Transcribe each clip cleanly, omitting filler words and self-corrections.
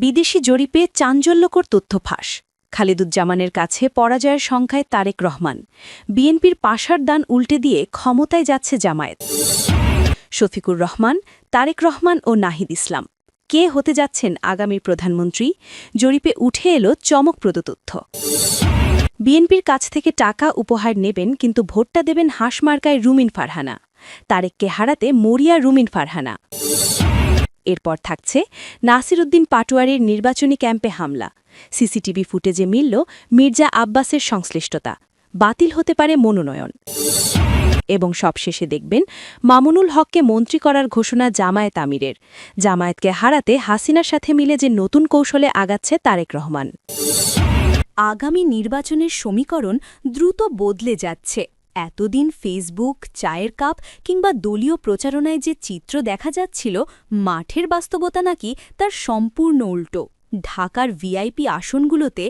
বিদেশি জরিপে চাঞ্চল্যকর তথ্য ফাঁস। খালেদুজ্জামানের কাছে পরাজয়ের সংখ্যায় তারেক রহমান। বিএনপির পাশার দান উল্টে দিয়ে ক্ষমতায় যাচ্ছে জামায়াত। শফিকুর রহমান, তারেক রহমান ও নাহিদ ইসলাম কে হতে যাচ্ছেন আগামী প্রধানমন্ত্রী? জরিপে উঠে এলো চমকপ্রদ তথ্য। বিএনপির কাছ থেকে টাকা উপহার নেবেন, কিন্তু ভোটটা দেবেন হাঁসমার্কায় রুমিন ফারহানা। তারেককে হারাতে মরিয়া রুমিন ফারহানা। এরপর থাকছে নাসির উদ্দিন পাটোয়ারির নির্বাচনী ক্যাম্পে হামলা। সিসিটিভি ফুটেজে মিলল মির্জা আব্বাসের সংশ্লিষ্টতা। বাতিল হতে পারে মনোনয়ন। এবং সবশেষে দেখবেন মামুনুল হককে মন্ত্রী করার ঘোষণা জামায়াত আমিরের। জামায়াতকে হারাতে হাসিনার সাথে মিলে যে নতুন কৌশলে আগাচ্ছে তারেক রহমান। আগামী নির্বাচনের সমীকরণ দ্রুত বদলে যাচ্ছে। এতদিন ফেসবুক, চায়ের কাপ কিংবা দলীয় প্রচারণায় যে চিত্র দেখা যাচ্ছিল, মাঠের বাস্তবতা নাকি তার সম্পূর্ণ উল্টো। ঢাকার ভিআইপি আসনগুলোতে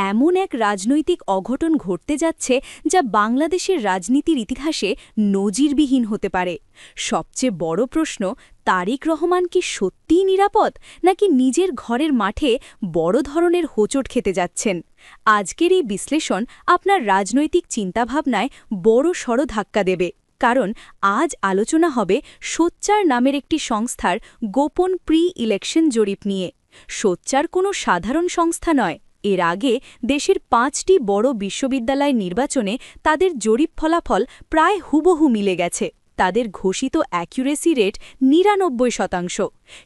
এমন এক রাজনৈতিক অঘটন ঘটতে যাচ্ছে যা বাংলাদেশের রাজনীতির ইতিহাসে নজিরবিহীন হতে পারে। সবচেয়ে বড় প্রশ্ন, তারেক রহমান কি সত্যিই নিরাপদ, নাকি নিজের ঘরের মাঠে বড় ধরনের হোঁচট খেতে যাচ্ছেন? আজকের এই বিশ্লেষণ আপনার রাজনৈতিক চিন্তাভাবনায় বড়সড় ধাক্কা দেবে, কারণ আজ আলোচনা হবে সোচ্চার নামের একটি সংস্থার গোপন প্রি-ইলেকশন জরিপ নিয়ে। সোচ্চার কোনো সাধারণ সংস্থা নয়। এর আগে দেশের ৫টি বড় বিশ্ববিদ্যালয় নির্বাচনে তাদের জরিপ ফলাফল প্রায় হুবহু মিলে গেছে। তাদের ঘোষিত অ্যাকুরেসি রেট ৯৯%।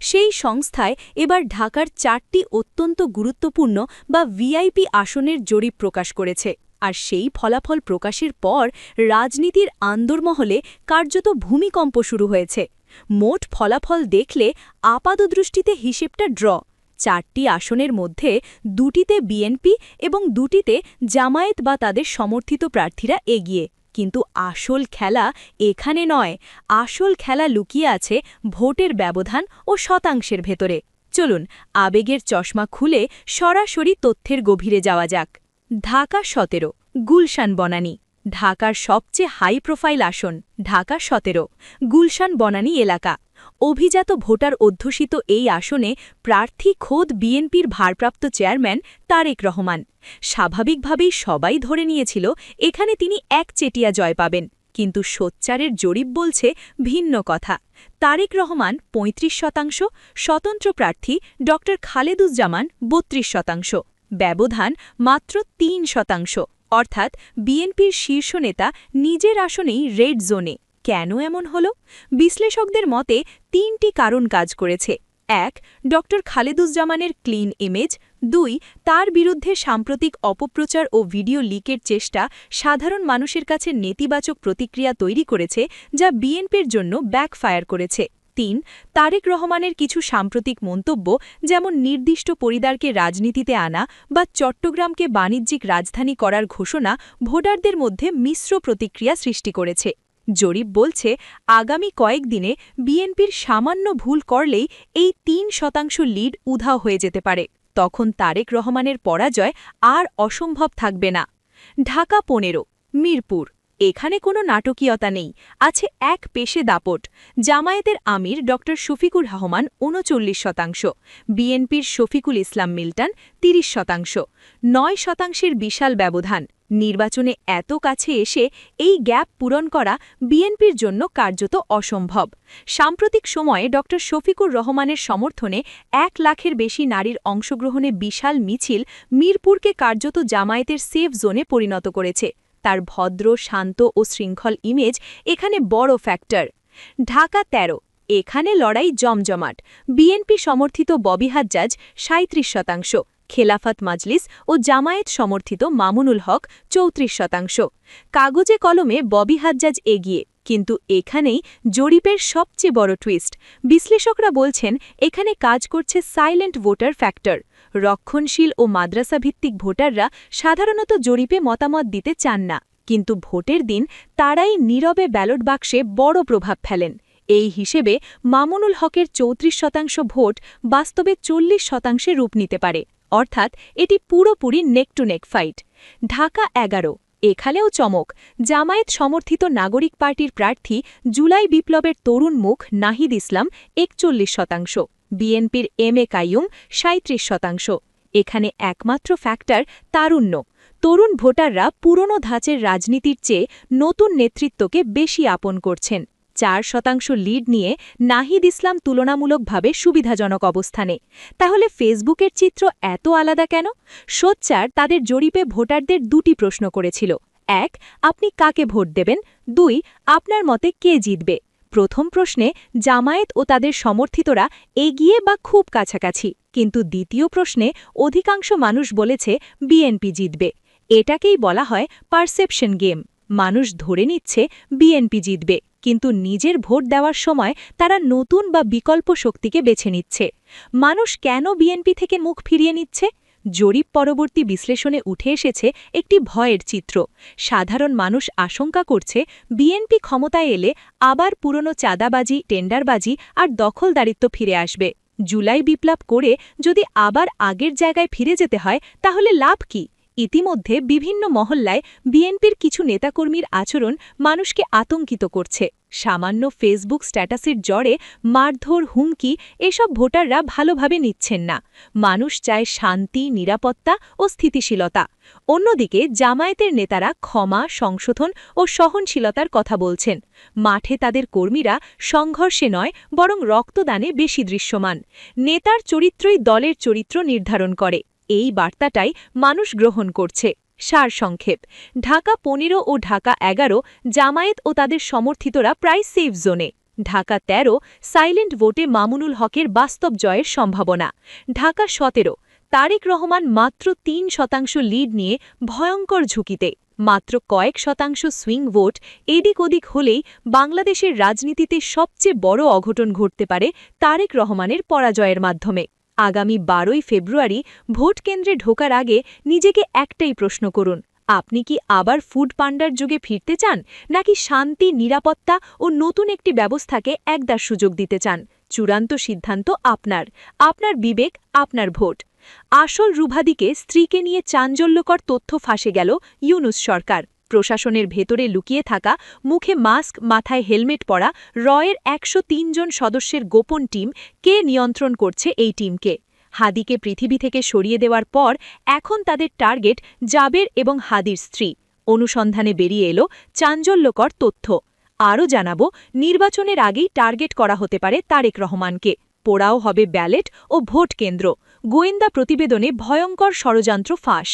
সেই সংস্থায় এবার ঢাকার ৪টি অত্যন্ত গুরুত্বপূর্ণ বা ভিআইপি আসনের জরিপ প্রকাশ করেছে। আর সেই ফলাফল প্রকাশের পর রাজনীতির আন্দরমহলে কার্যত ভূমিকম্প শুরু হয়েছে। মোট ফলাফল দেখলে আপাতদৃষ্টিতে হিসেবটা ড্র। ৪টি আসনের মধ্যে ২টিতে বিএনপি এবং ২টিতে জামায়াত বা তাদের সমর্থিত প্রার্থীরা এগিয়ে। কিন্তু আসল খেলা এখানে নয়। আসল খেলা লুকিয়ে আছে ভোটের ব্যবধান ও শতাংশের ভেতরে। চলুন আবেগের চশমা খুলে সরাসরি তথ্যের গভীরে যাওয়া যাক। ঢাকা ১৭, গুলশান বনানী। ঢাকার সবচেয়ে হাই প্রোফাইল আসন ঢাকা ১৭, গুলশান বনানী এলাকা। অভিজাত ভোটার অধ্যুষিত এই আসনে প্রার্থী খোদ বিএনপির ভারপ্রাপ্ত চেয়ারম্যান তারেক রহমান। স্বাভাবিকভাবেই সবাই ধরে নিয়েছিল এখানে তিনি একচেটিয়া জয় পাবেন, কিন্তু সোচ্চারের জরিপ বলছে ভিন্ন কথা। তারেক রহমান ৩৫%, স্বতন্ত্র প্রার্থী ড খালেদুজ্জামান ৩২%। ব্যবধান মাত্র ৩%, অর্থাৎ বিএনপির শীর্ষ নেতা নিজের আসনেই রেড জোনে। কেন এমন হল? বিশ্লেষকদের মতে ৩টি কারণ কাজ করেছে। ১. ড খালেদুজ্জামানের ক্লিন ইমেজ। ২. তার বিরুদ্ধে সাম্প্রতিক অপপ্রচার ও ভিডিও লিকের চেষ্টা সাধারণ মানুষের কাছে নেতিবাচক প্রতিক্রিয়া তৈরি করেছে, যা বিএনপির জন্য ব্যাকফায়ার করেছে। ৩. তারেক রহমানের কিছু সাম্প্রতিক মন্তব্য, যেমন নির্দিষ্ট পরিবারকে রাজনীতিতে আনা বা চট্টগ্রামকে বাণিজ্যিক রাজধানী করার ঘোষণা, ভোটারদের মধ্যে মিশ্র প্রতিক্রিয়া সৃষ্টি করেছে। জরিপ বলছে আগামী কয়েকদিনে বিএনপির সামান্য ভুল করলেই এই ৩% লিড উধাও হয়ে যেতে পারে। তখন তারেক রহমানের পরাজয় আর অসম্ভব থাকবে না। ঢাকা ১৫, মিরপুর। এখানে কোনো নাটকীয়তা নেই, আছে এক পেশে দাপট। জামায়াতের আমির ড শফিকুর রহমান ৩৯%, বিএনপির শফিকুল ইসলাম মিল্টন ৩০%। ৯%-এর বিশাল ব্যবধান। নির্বাচনে এত কাছে এসে এই গ্যাপ পূরণ করা বিএনপির জন্য কার্যত অসম্ভব। সাম্প্রতিক সময়ে ড শফিকুর রহমানের সমর্থনে ১ লাখের বেশি নারীর অংশগ্রহণে বিশাল মিছিল মিরপুরকে কার্যত জামায়াতের সেফ জোনে পরিণত করেছে। তার ভদ্র, শান্ত ও শৃঙ্খল ইমেজ এখানে বড় ফ্যাক্টর। ঢাকা ১৩, এখানে লড়াই জমজমাট। বিএনপি সমর্থিত ববি হাজ্জাজ ৩৭%, খেলাফত মাজলিস ও জামায়াত সমর্থিত মামুনুল হক ৩৪%। কাগজে কলমে ববি হাজ্জাজ এগিয়ে, কিন্তু এখানেই জরিপের সবচেয়ে বড় টুইস্ট। বিশ্লেষকরা বলছেন এখানে কাজ করছে সাইলেন্ট ভোটার ফ্যাক্টর। রক্ষণশীল ও মাদ্রাসাভিত্তিক ভোটাররা সাধারণত জরিপে মতামত দিতে চান না, কিন্তু ভোটের দিন তারাই নীরবে ব্যালট বাক্সে বড় প্রভাব ফেলেন। এই হিসেবে মামুনুল হকের ৩৪% ভোট বাস্তবে ৪০%-এ রূপ নিতে পারে, অর্থাৎ এটি পুরোপুরি নেক টু নেক ফাইট। ঢাকা ১১, এখানেও চমক, জামায়াত সমর্থিত নাগরিক পার্টির প্রার্থী জুলাই বিপ্লবের তরুণ মুখ নাহিদ ইসলাম ৪১%, বিএনপির এম.এ. কাইয়ুম ৩৭%। এখানে একমাত্র ফ্যাক্টর তারুণ্য। তরুণ ভোটাররা পুরনো ধাঁচের রাজনীতির চেয়ে নতুন নেতৃত্বকে বেশি আপন করছেন। ৪% লিড নিয়ে নাহিদ ইসলাম তুলনামূলকভাবে সুবিধাজনক অবস্থানে। তাহলে ফেসবুকের চিত্র এত আলাদা কেন? সোচ্চার তাদের জরিপে ভোটারদের দুটি প্রশ্ন করেছিল। ১. আপনি কাকে ভোট দেবেন? ২. আপনার মতে কে জিতবে? প্রথম প্রশ্নে জামায়াত ও তাদের সমর্থিতরা এগিয়ে বা খুব কাছাকাছি, কিন্তু দ্বিতীয় প্রশ্নে অধিকাংশ মানুষ বলেছে বিএনপি জিতবে। এটাকেই বলা হয় পারসেপশন গেম। মানুষ ধরে নিচ্ছে বিএনপি জিতবে, কিন্তু নিজের ভোট দেওয়ার সময় তারা নতুন বা বিকল্প শক্তিকে বেছে নিচ্ছে। মানুষ কেন বিএনপি থেকে মুখ ফিরিয়ে নিচ্ছে? জরিপ পরবর্তী বিশ্লেষণে উঠে এসেছে একটি ভয়ের চিত্র। সাধারণ মানুষ আশঙ্কা করছে বিএনপি ক্ষমতায় এলে আবার পুরনো চাঁদাবাজি, টেন্ডারবাজি আর দখলদারিত্ব ফিরে আসবে। জুলাই বিপ্লব করে যদি আবার আগের জায়গায় ফিরে যেতে হয়, তাহলে লাভ কি? ইতিমধ্যে বিভিন্ন মহল্লায় বিএনপির কিছু নেতাকর্মীর আচরণ মানুষকে আতঙ্কিত করছে। সামান্য ফেসবুক স্ট্যাটাসের জড়ে মারধর, হুমকি এসব ভোটাররা ভালোভাবে নিচ্ছেন না। মানুষ চায় শান্তি, নিরাপত্তা ও স্থিতিশীলতা। অন্যদিকে জামায়াতের নেতারা ক্ষমা, সংশোধন ও সহনশীলতার কথা বলছেন। মাঠে তাদের কর্মীরা সংঘর্ষে নয়, বরং রক্তদানে বেশি দৃশ্যমান। নেতার চরিত্রই দলের চরিত্র নির্ধারণ করে। এই বার্তাটাই মানুষ গ্রহণ করছে। সারসংক্ষেপ: ঢাকা ১৫ ও ঢাকা ১১ জামায়াত ও তাদের সমর্থিতরা প্রায় সেফ জোনে। ঢাকা ১৩ সাইলেন্ট ভোটে মামুনুল হকের বাস্তব জয়ের সম্ভাবনা। ঢাকা ১৭ তারেক রহমান মাত্র ৩% লিড নিয়ে ভয়ঙ্কর ঝুঁকিতে। মাত্র কয়েক শতাংশ সুইং ভোট এদিক ওদিক হলেই বাংলাদেশের রাজনীতিতে সবচেয়ে বড় অঘটন ঘটতে পারে তারেক রহমানের পরাজয়ের মাধ্যমে। আগামী ১২ই ফেব্রুয়ারি ভোট কেন্দ্রে ঢোকার আগে নিজেকে একটাই প্রশ্ন করুন: আপনি কি আবার ফুড পান্ডার যুগে ফিরতে চান, নাকি শান্তি, নিরাপত্তা ও নতুন একটি ব্যবস্থাকে একদার সুযোগ দিতে চান? চূড়ান্ত সিদ্ধান্ত আপনার। আপনার বিবেক, আপনার ভোট। আসল রুভাদিকে স্ত্রীকে নিয়ে চাঞ্চল্যকর তথ্য ফাঁসে গেল ইউনূস সরকার। প্রশাসনের ভেতরে লুকিয়ে থাকা, মুখে মাস্ক, মাথায় হেলমেট পরা রয়ের ১০৩ জন সদস্যের গোপন টিম কে নিয়ন্ত্রণ করছে এই টিমকে? হাদিকে পৃথিবী থেকে সরিয়ে দেওয়ার পর এখন তাদের টার্গেট জাবের এবং হাদির স্ত্রী। অনুসন্ধানে বেরিয়ে এলো চাঞ্চল্যকর তথ্য। আরও জানাবো, নির্বাচনের আগেই টার্গেট করা হতে পারে তারেক রহমানকে। পোড়াও হবে ব্যালট ও ভোট কেন্দ্র। গোয়েন্দা প্রতিবেদনে ভয়ঙ্কর ষড়যন্ত্র ফাঁস।